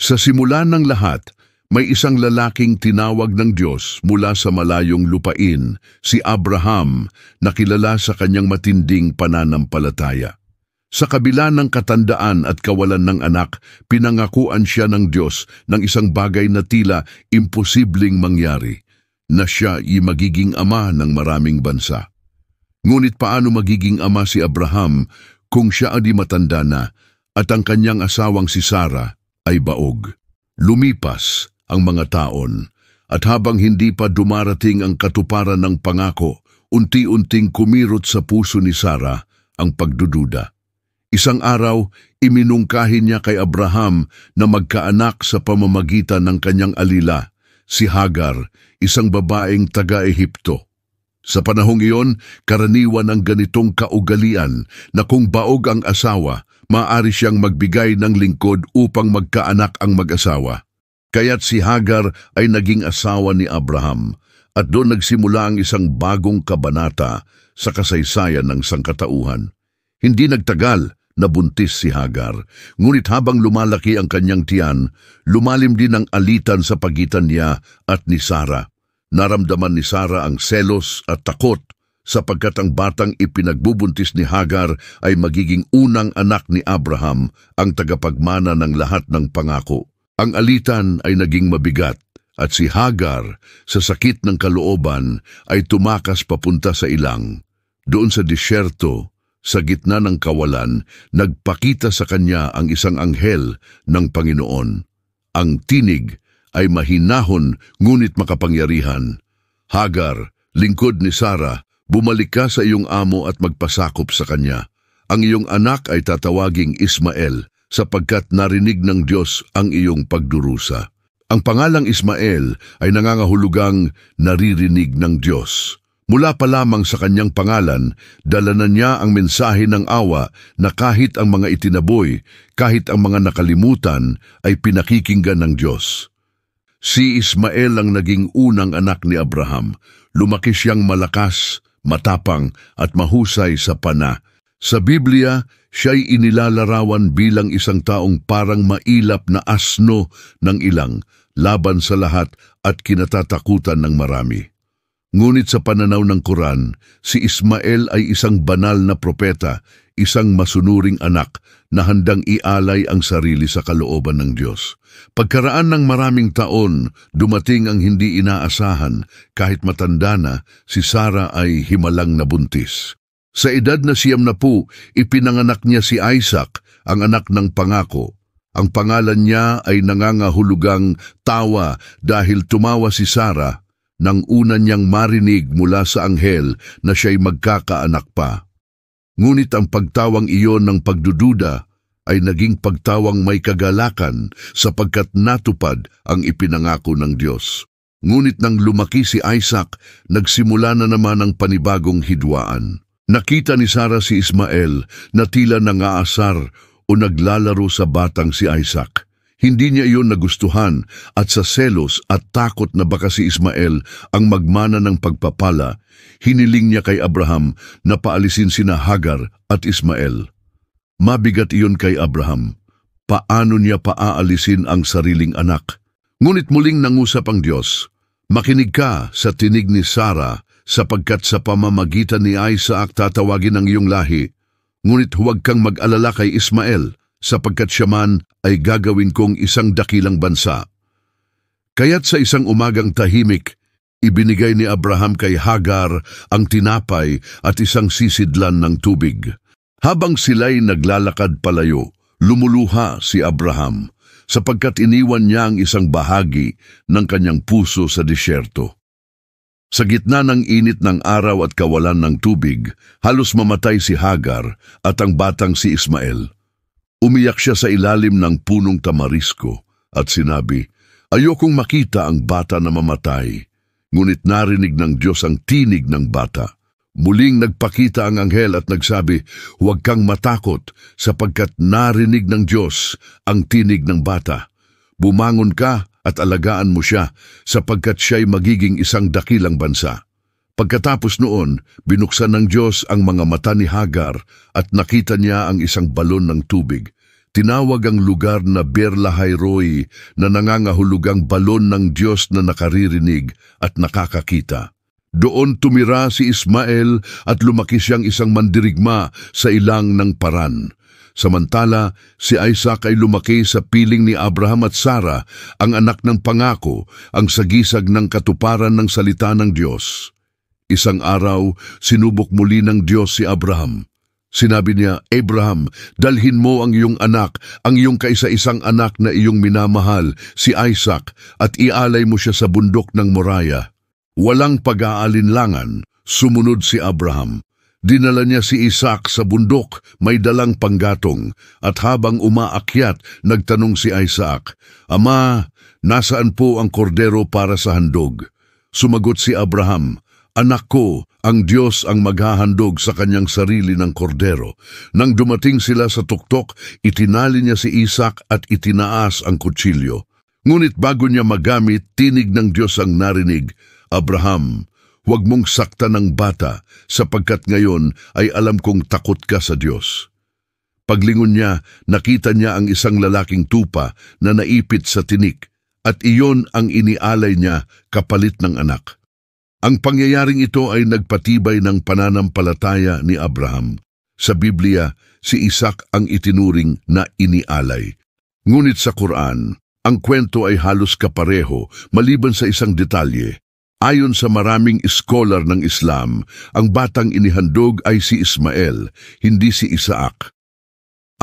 Sa simula ng lahat, may isang lalaking tinawag ng Diyos mula sa malayong lupain, si Abraham, na kilala sa kanyang matinding pananampalataya. Sa kabila ng katandaan at kawalan ng anak, pinangakuan siya ng Diyos ng isang bagay na tila imposibleng mangyari, na siya ay magiging ama ng maraming bansa. Ngunit paano magiging ama si Abraham kung siya ay matanda na at ang kanyang asawang si Sarah ay baog? Lumipas ang mga taon, at habang hindi pa dumarating ang katuparan ng pangako, unti-unting kumirot sa puso ni Sarah ang pagdududa. Isang araw, iminungkahi niya kay Abraham na magkaanak sa pamamagitan ng kanyang alila, si Hagar, isang babaeng taga-Ehipto. Sa panahong iyon, karaniwan ang ganitong kaugalian na kung baog ang asawa, maaari siyang magbigay ng lingkod upang magkaanak ang mag-asawa. Kaya't si Hagar ay naging asawa ni Abraham, at doon nagsimula ang isang bagong kabanata sa kasaysayan ng sangkatauhan. Hindi nagtagal, nabuntis si Hagar, ngunit habang lumalaki ang kanyang tiyan, lumalim din ang alitan sa pagitan niya at ni Sarah. Naramdaman ni Sarah ang selos at takot sapagkat ang batang ipinagbubuntis ni Hagar ay magiging unang anak ni Abraham, ang tagapagmana ng lahat ng pangako. Ang alitan ay naging mabigat at si Hagar, sa sakit ng kalooban, ay tumakas papunta sa ilang. Doon sa disyerto, sa gitna ng kawalan, nagpakita sa kanya ang isang anghel ng Panginoon. Ang tinig ay mahinahon ngunit makapangyarihan. Hagar, lingkod ni Sarah, bumalik ka sa iyong amo at magpasakop sa kanya. Ang iyong anak ay tatawaging Ismael, sapagkat narinig ng Diyos ang iyong pagdurusa. Ang pangalang Ismael ay nangangahulugang naririnig ng Diyos. Mula pa lamang sa kanyang pangalan, dala na niya ang mensahe ng awa na kahit ang mga itinaboy, kahit ang mga nakalimutan, ay pinakikinggan ng Diyos. Si Ismael ang naging unang anak ni Abraham. Lumaki siyang malakas, matapang at mahusay sa pana. Sa Biblia, siya'y inilalarawan bilang isang taong parang mailap na asno ng ilang, laban sa lahat at kinatatakutan ng marami. Ngunit sa pananaw ng Quran, si Ismael ay isang banal na propeta, isang masunuring anak na handang ialay ang sarili sa kalooban ng Diyos. Pagkaraan ng maraming taon, dumating ang hindi inaasahan. Kahit matanda na, si Sarah ay himalang nabuntis. Sa edad na 90, ipinanganak niya si Isaac, ang anak ng pangako. Ang pangalan niya ay nangangahulugang tawa dahil tumawa si Sarah nang una niyang marinig mula sa anghel na siya'y magkakaanak pa. Ngunit ang pagtawang iyon ng pagdududa ay naging pagtawang may kagalakan sapagkat natupad ang ipinangako ng Diyos. Ngunit nang lumaki si Isaac, nagsimula na naman ang panibagong hidwaan. Nakita ni Sarah si Ismael na tila nangaasar o naglalaro sa batang si Isaac. Hindi niya iyon nagustuhan at sa selos at takot na baka si Ismael ang magmana ng pagpapala, hiniling niya kay Abraham na paalisin sina Hagar at Ismael. Mabigat iyon kay Abraham. Paano niya paaalisin ang sariling anak? Ngunit muling nangusap ang Diyos, makinig ka sa tinig ni Sarah sapagkat sa pamamagitan ni Isaac tatawagin ang iyong lahi. Ngunit huwag kang mag-alala kay Ismael, sapagkat siya man ay gagawin kong isang dakilang bansa. Kaya't sa isang umagang tahimik, ibinigay ni Abraham kay Hagar ang tinapay at isang sisidlan ng tubig. Habang sila'y naglalakad palayo, lumuluha si Abraham, sapagkat iniwan niya ang isang bahagi ng kanyang puso sa disyerto. Sa gitna ng init ng araw at kawalan ng tubig, halos mamatay si Hagar at ang batang si Ismael. Umiyak siya sa ilalim ng punong tamarisko at sinabi, "Ayokong makita ang bata na mamatay." Ngunit narinig ng Diyos ang tinig ng bata. Muling nagpakita ang anghel at nagsabi, "Huwag kang matakot sapagkat narinig ng Diyos ang tinig ng bata. Bumangon ka at alagaan mo siya sapagkat siya'y magiging isang dakilang bansa." Pagkatapos noon, binuksan ng Diyos ang mga mata ni Hagar at nakita niya ang isang balon ng tubig. Tinawag ang lugar na Beer-lahai-roi na nangangahulugang balon ng Diyos na nakaririnig at nakakakita. Doon tumira si Ismael at lumaki siyang isang mandirigma sa ilang ng Paran. Samantala, si Isaac ay lumaki sa piling ni Abraham at Sarah, ang anak ng pangako, ang sagisag ng katuparan ng salita ng Diyos. Isang araw, sinubok muli ng Diyos si Abraham. Sinabi niya, "Abraham, dalhin mo ang iyong anak, ang iyong kaisa-isang anak na iyong minamahal, si Isaac, at ialay mo siya sa bundok ng Moriah." Walang pag-aalinlangan, sumunod si Abraham. Dinala niya si Isaac sa bundok, may dalang panggatong, at habang umaakyat, nagtanong si Isaac, "Ama, nasaan po ang kordero para sa handog?" Sumagot si Abraham, "Anak ko, ang Diyos ang maghahandog sa kanyang sarili ng kordero." Nang dumating sila sa tuktok, itinali niya si Isaac at itinaas ang kutsilyo. Ngunit bago niya magamit, tinig ng Diyos ang narinig, "Abraham, huwag mong saktan ng bata, sapagkat ngayon ay alam kong takot ka sa Diyos." Paglingon niya, nakita niya ang isang lalaking tupa na naipit sa tinik, at iyon ang inialay niya kapalit ng anak. Ang pangyayaring ito ay nagpatibay ng pananampalataya ni Abraham. Sa Biblia, si Isaac ang itinuring na inialay. Ngunit sa Quran, ang kwento ay halos kapareho maliban sa isang detalye. Ayon sa maraming iskolar ng Islam, ang batang inihandog ay si Ismael, hindi si Isaac.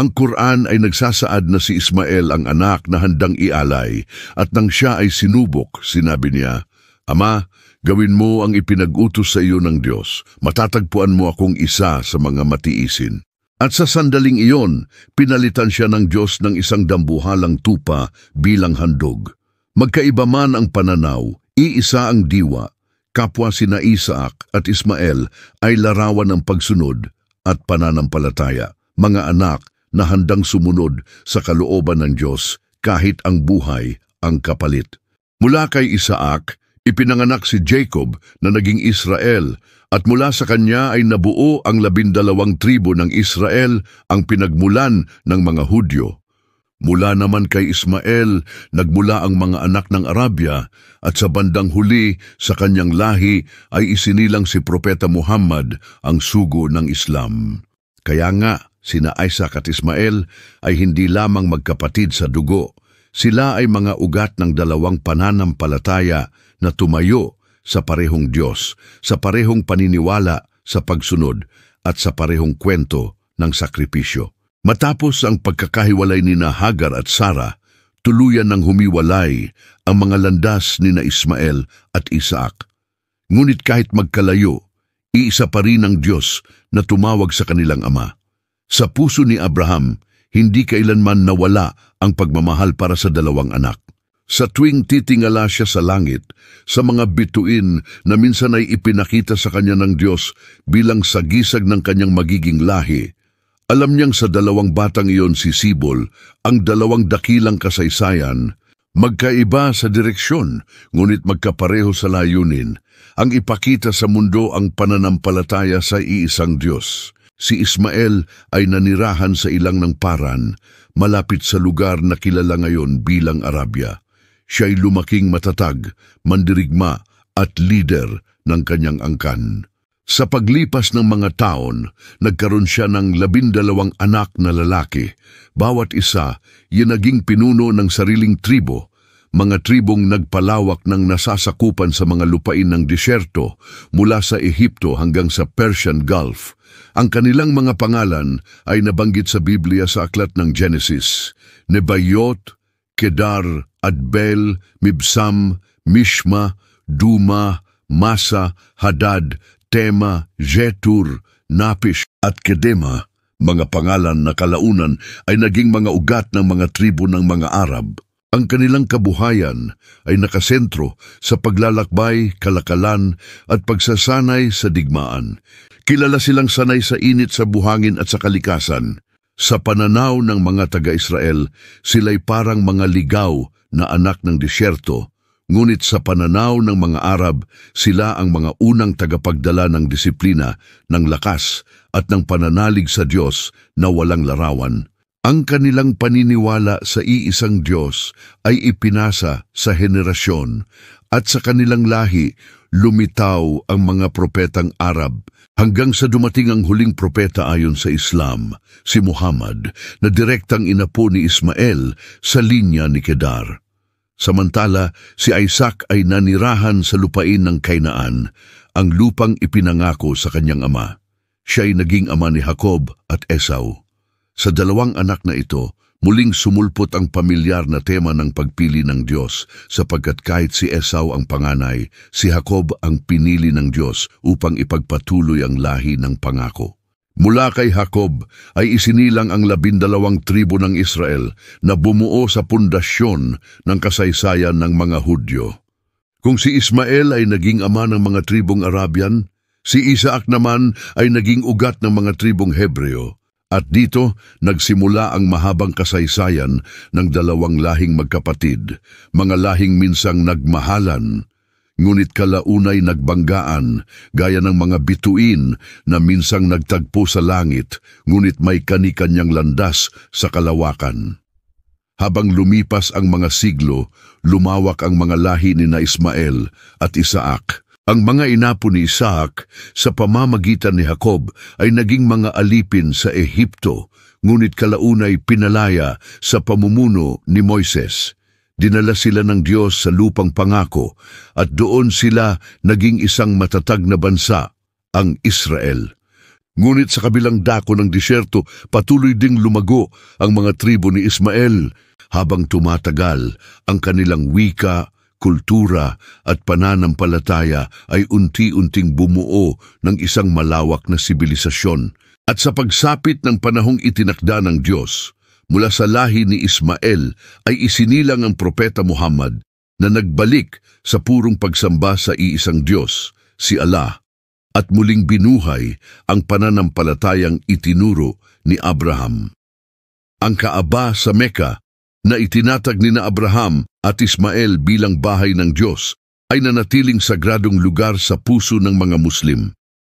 Ang Quran ay nagsasaad na si Ismael ang anak na handang ialay, at nang siya ay sinubok, sinabi niya, "Ama, gawin mo ang ipinag-utos sa iyo ng Diyos. Matatagpuan mo akong isa sa mga matiisin." At sa sandaling iyon, pinalitan siya ng Diyos ng isang dambuhalang tupa bilang handog. Magkaiba man ang pananaw, iisa ang diwa, kapwa sina Isaac at Ismael ay larawan ng pagsunod at pananampalataya, mga anak na handang sumunod sa kalooban ng Diyos kahit ang buhay ang kapalit. Mula kay Isaac, ipinanganak si Jacob na naging Israel, at mula sa kanya ay nabuo ang 12 tribo ng Israel, ang pinagmulan ng mga Hudyo. Mula naman kay Ismael, nagmula ang mga anak ng Arabia, at sa bandang huli sa kanyang lahi ay isinilang si Propeta Muhammad, ang sugo ng Islam. Kaya nga, sina Isaac at Ismael ay hindi lamang magkapatid sa dugo. Sila ay mga ugat ng dalawang pananampalataya na tumayo sa parehong Diyos, sa parehong paniniwala sa pagsunod, at sa parehong kwento ng sakripisyo. Matapos ang pagkakahiwalay nina Hagar at Sarah, tuluyan ng humiwalay ang mga landas nina Ismael at Isaac. Ngunit kahit magkalayo, iisa pa rin ang Diyos na tumawag sa kanilang ama. Sa puso ni Abraham, hindi kailanman nawala ang pagmamahal para sa dalawang anak. Sa tuwing titingala siya sa langit, sa mga bituin na minsan ay ipinakita sa kanya ng Diyos bilang sagisag ng kanyang magiging lahi, alam niyang sa dalawang batang iyon sisibol ang dalawang dakilang kasaysayan, magkaiba sa direksyon, ngunit magkapareho sa layunin, ang ipakita sa mundo ang pananampalataya sa iisang Diyos. Si Ismael ay nanirahan sa ilang ng Paran, malapit sa lugar na kilala ngayon bilang Arabia. Siya'y lumaking matatag, mandirigma at leader ng kanyang angkan. Sa paglipas ng mga taon, nagkaroon siya ng 12 anak na lalaki. Bawat isa, naging pinuno ng sariling tribo, mga tribong nagpalawak ng nasasakupan sa mga lupain ng disyerto mula sa Ehipto hanggang sa Persian Gulf. Ang kanilang mga pangalan ay nabanggit sa Biblia sa aklat ng Genesis: Nebayot, Kedar, Adbel, Mibsam, Mishma, Duma, Masa, Hadad, Tema, Jetur, Napish at Kedema. Mga pangalan na kalaunan ay naging mga ugat ng mga tribo ng mga Arab. Ang kanilang kabuhayan ay nakasentro sa paglalakbay, kalakalan at pagsasanay sa digmaan. Kilala silang sanay sa init sa buhangin at sa kalikasan. Sa pananaw ng mga taga-Israel, sila'y parang mga ligaw na anak ng disyerto. Ngunit sa pananaw ng mga Arab, sila ang mga unang tagapagdala ng disiplina, ng lakas at ng pananalig sa Diyos na walang larawan. Ang kanilang paniniwala sa iisang Diyos ay ipinasa sa henerasyon at sa kanilang lahi lumitaw ang mga propetang Arab hanggang sa dumating ang huling propeta ayon sa Islam, si Muhammad, na direktang inapo ni Ismael sa linya ni Kedar. Samantala, si Isaac ay nanirahan sa lupain ng Kainaan, ang lupang ipinangako sa kanyang ama. Siya ay naging ama ni Jacob at Esau. Sa dalawang anak na ito, muling sumulpot ang pamilyar na tema ng pagpili ng Diyos sapagkat kahit si Esau ang panganay, si Jacob ang pinili ng Diyos upang ipagpatuloy ang lahi ng pangako. Mula kay Jacob ay isinilang ang 12 tribo ng Israel na bumuo sa pundasyon ng kasaysayan ng mga Hudyo. Kung si Ismael ay naging ama ng mga tribong Arabian, si Isaac naman ay naging ugat ng mga tribong Hebreo. At dito, nagsimula ang mahabang kasaysayan ng dalawang lahing magkapatid, mga lahing minsang nagmahalan, ngunit kalaunay nagbanggaan, gaya ng mga bituin na minsang nagtagpo sa langit, ngunit may kani-kanyang landas sa kalawakan. Habang lumipas ang mga siglo, lumawak ang mga lahi ni Ismael at Isaac. Ang mga inapo ni Isaac sa pamamagitan ni Jacob ay naging mga alipin sa Ehipto, ngunit kalaunay pinalaya sa pamumuno ni Moises. Dinala sila ng Diyos sa lupang pangako at doon sila naging isang matatag na bansa, ang Israel. Ngunit sa kabilang dako ng disyerto, patuloy ding lumago ang mga tribo ni Ismael habang tumatagal ang kanilang wika, kultura at pananampalataya ay unti-unting bumuo ng isang malawak na sibilisasyon. At sa pagsapit ng panahong itinakda ng Diyos, mula sa lahi ni Ismael ay isinilang ang propeta Muhammad na nagbalik sa purong pagsamba sa iisang Diyos, si Allah, at muling binuhay ang pananampalatayang itinuro ni Abraham. Ang Kaaba sa Mecca na itinatag ni Abraham at Ismael bilang bahay ng Diyos ay nanatiling sagradong lugar sa puso ng mga Muslim.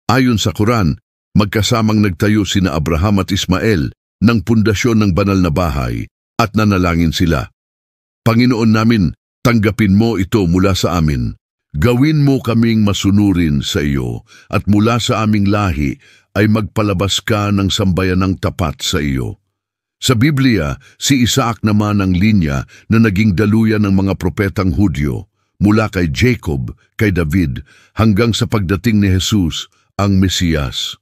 Ayon sa Quran, magkasamang nagtayo sina Abraham at Ismael ng pundasyon ng banal na bahay at nanalangin sila. Panginoon namin, tanggapin mo ito mula sa amin. Gawin mo kaming masunurin sa iyo at mula sa aming lahi ay magpalabas ka ng sambayanang tapat sa iyo. Sa Biblia, si Isaac naman ang linya na naging daluyan ng mga propetang Hudyo, mula kay Jacob, kay David, hanggang sa pagdating ni Jesus, ang Mesiyas.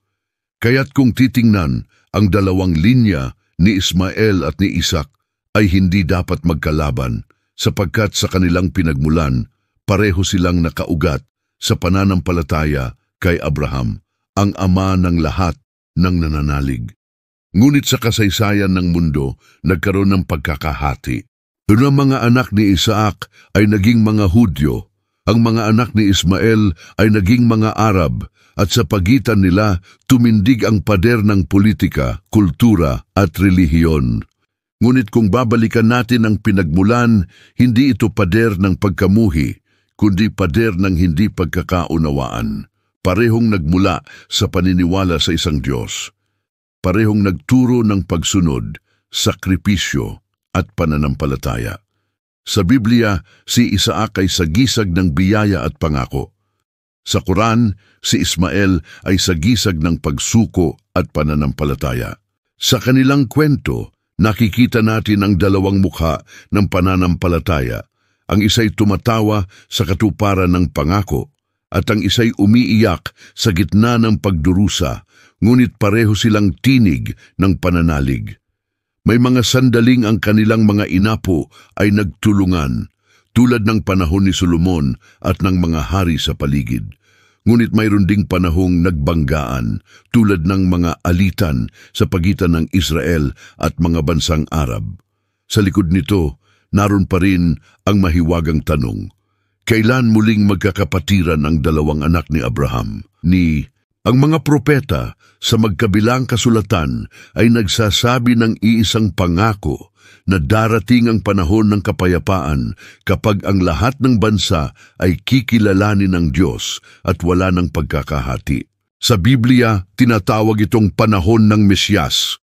Kaya't kung titingnan, ang dalawang linya ni Ismael at ni Isaac ay hindi dapat magkalaban, sapagkat sa kanilang pinagmulan, pareho silang nakaugat sa pananampalataya kay Abraham, ang ama ng lahat ng nananalig. Ngunit sa kasaysayan ng mundo, nagkaroon ng pagkakahati. Ang mga anak ni Isaac ay naging mga Hudyo, ang mga anak ni Ismael ay naging mga Arab, at sa pagitan nila tumindig ang pader ng politika, kultura at relihiyon. Ngunit kung babalikan natin ang pinagmulan, hindi ito pader ng pagkamuhi, kundi pader ng hindi pagkakaunawaan. Parehong nagmula sa paniniwala sa isang Diyos. Parehong nagturo ng pagsunod, sakripisyo at pananampalataya. Sa Biblia, si Isaac ay sagisag ng biyaya at pangako. Sa Quran, si Ismael ay sagisag ng pagsuko at pananampalataya. Sa kanilang kwento, nakikita natin ang dalawang mukha ng pananampalataya. Ang isa'y tumatawa sa katuparan ng pangako at ang isa'y umiiyak sa gitna ng pagdurusa, ngunit pareho silang tinig ng pananalig. May mga sandaling ang kanilang mga inapo ay nagtulungan, tulad ng panahon ni Solomon at ng mga hari sa paligid. Ngunit mayroon ding panahong nagbanggaan, tulad ng mga alitan sa pagitan ng Israel at mga bansang Arab. Sa likod nito, naroon pa rin ang mahiwagang tanong, kailan muling magkakapatiran ang dalawang anak ni Abraham? Ang mga propeta sa magkabilang kasulatan ay nagsasabi ng iisang pangako na darating ang panahon ng kapayapaan kapag ang lahat ng bansa ay kikilalanin ng Diyos at wala ng pagkakahati. Sa Biblia, tinatawag itong panahon ng Mesiyas.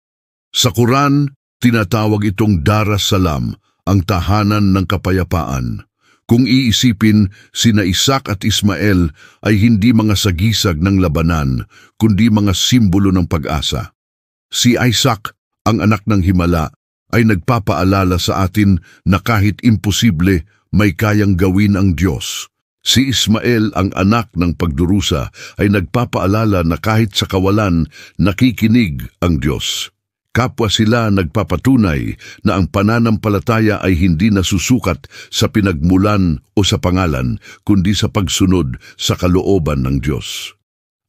Sa Quran, Tinatawag itong Dar es Salaam, ang tahanan ng kapayapaan. Kung iisipin, sina Isaac at Ismael ay hindi mga sagisag ng labanan, kundi mga simbolo ng pag-asa. Si Isaac, ang anak ng himala, ay nagpapaalala sa atin na kahit imposible, may kayang gawin ang Diyos. Si Ismael, ang anak ng pagdurusa, ay nagpapaalala na kahit sa kawalan, nakikinig ang Diyos. Kapwa sila nagpapatunay na ang pananampalataya ay hindi nasusukat sa pinagmulan o sa pangalan, kundi sa pagsunod sa kalooban ng Diyos.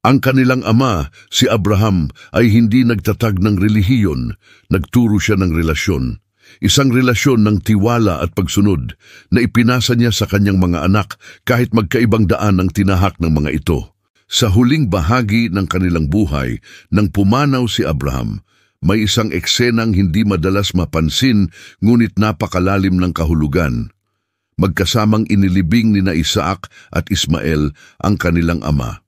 Ang kanilang ama, si Abraham, ay hindi nagtatag ng relihiyon, nagturo siya ng relasyon. Isang relasyon ng tiwala at pagsunod na ipinasa niya sa kanyang mga anak kahit magkaibang daan ang tinahak ng mga ito. Sa huling bahagi ng kanilang buhay, nang pumanaw si Abraham, may isang eksenang hindi madalas mapansin ngunit napakalalim ng kahulugan. Magkasamang inilibing ni Isaac at Ismael ang kanilang ama.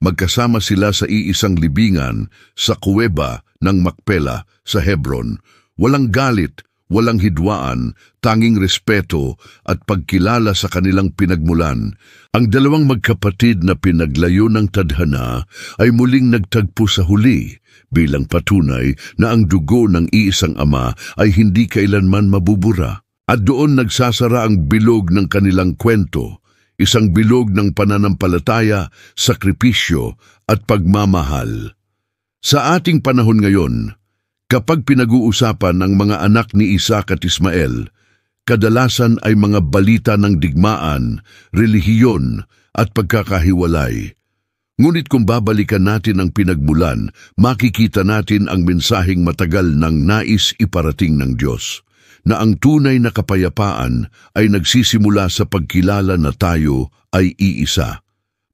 Magkasama sila sa iisang libingan sa kuweba ng Makpela sa Hebron. Walang galit, walang hidwaan, tanging respeto at pagkilala sa kanilang pinagmulan. Ang dalawang magkapatid na pinaglayo ng tadhana ay muling nagtagpo sa huli, bilang patunay na ang dugo ng iisang ama ay hindi kailanman mabubura. At doon nagsasara ang bilog ng kanilang kwento, isang bilog ng pananampalataya, sakripisyo at pagmamahal. Sa ating panahon ngayon, kapag pinag-uusapan ang mga anak ni Isaac at Ismael, kadalasan ay mga balita ng digmaan, relihiyon at pagkakahiwalay. Ngunit kung babalikan natin ang pinagmulan, makikita natin ang mensaheng matagal ng nais iparating ng Diyos, na ang tunay na kapayapaan ay nagsisimula sa pagkilala na tayo ay iisa,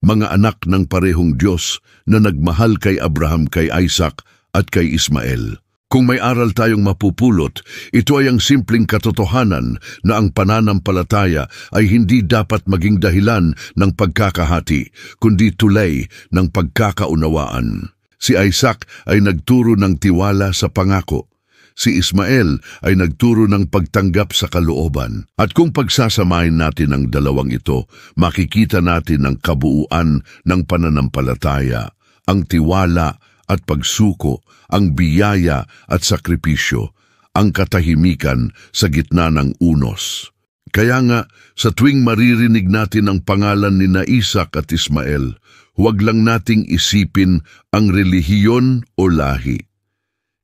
mga anak ng parehong Diyos na nagmahal kay Abraham, kay Isaac at kay Ismael. Kung may aral tayong mapupulot, ito ay ang simpleng katotohanan na ang pananampalataya ay hindi dapat maging dahilan ng pagkakahati, kundi tulay ng pagkakaunawaan. Si Isaac ay nagturo ng tiwala sa pangako. Si Ismael ay nagturo ng pagtanggap sa kalooban. At kung pagsasamahin natin ang dalawang ito, makikita natin ang kabuuan ng pananampalataya, ang tiwala at pagsuko, ang biyaya at sakripisyo, ang katahimikan sa gitna ng unos. Kaya nga, sa tuwing maririnig natin ang pangalan ni Isaac at Ismael, huwag lang nating isipin ang relihiyon o lahi.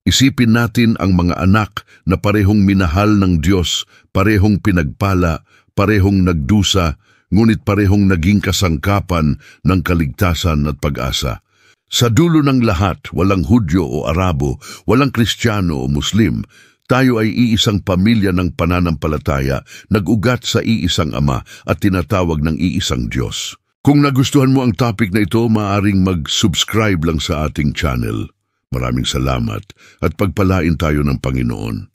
Isipin natin ang mga anak na parehong minahal ng Diyos, parehong pinagpala, parehong nagdusa, ngunit parehong naging kasangkapan ng kaligtasan at pag-asa. Sa dulo ng lahat, walang Hudyo o Arabo, walang Kristiyano o Muslim, tayo ay iisang pamilya ng pananampalataya, nag-ugat sa iisang Ama at tinatawag ng iisang Diyos. Kung nagustuhan mo ang topic na ito, maaaring mag-subscribe lang sa ating channel. Maraming salamat at pagpalain tayo ng Panginoon.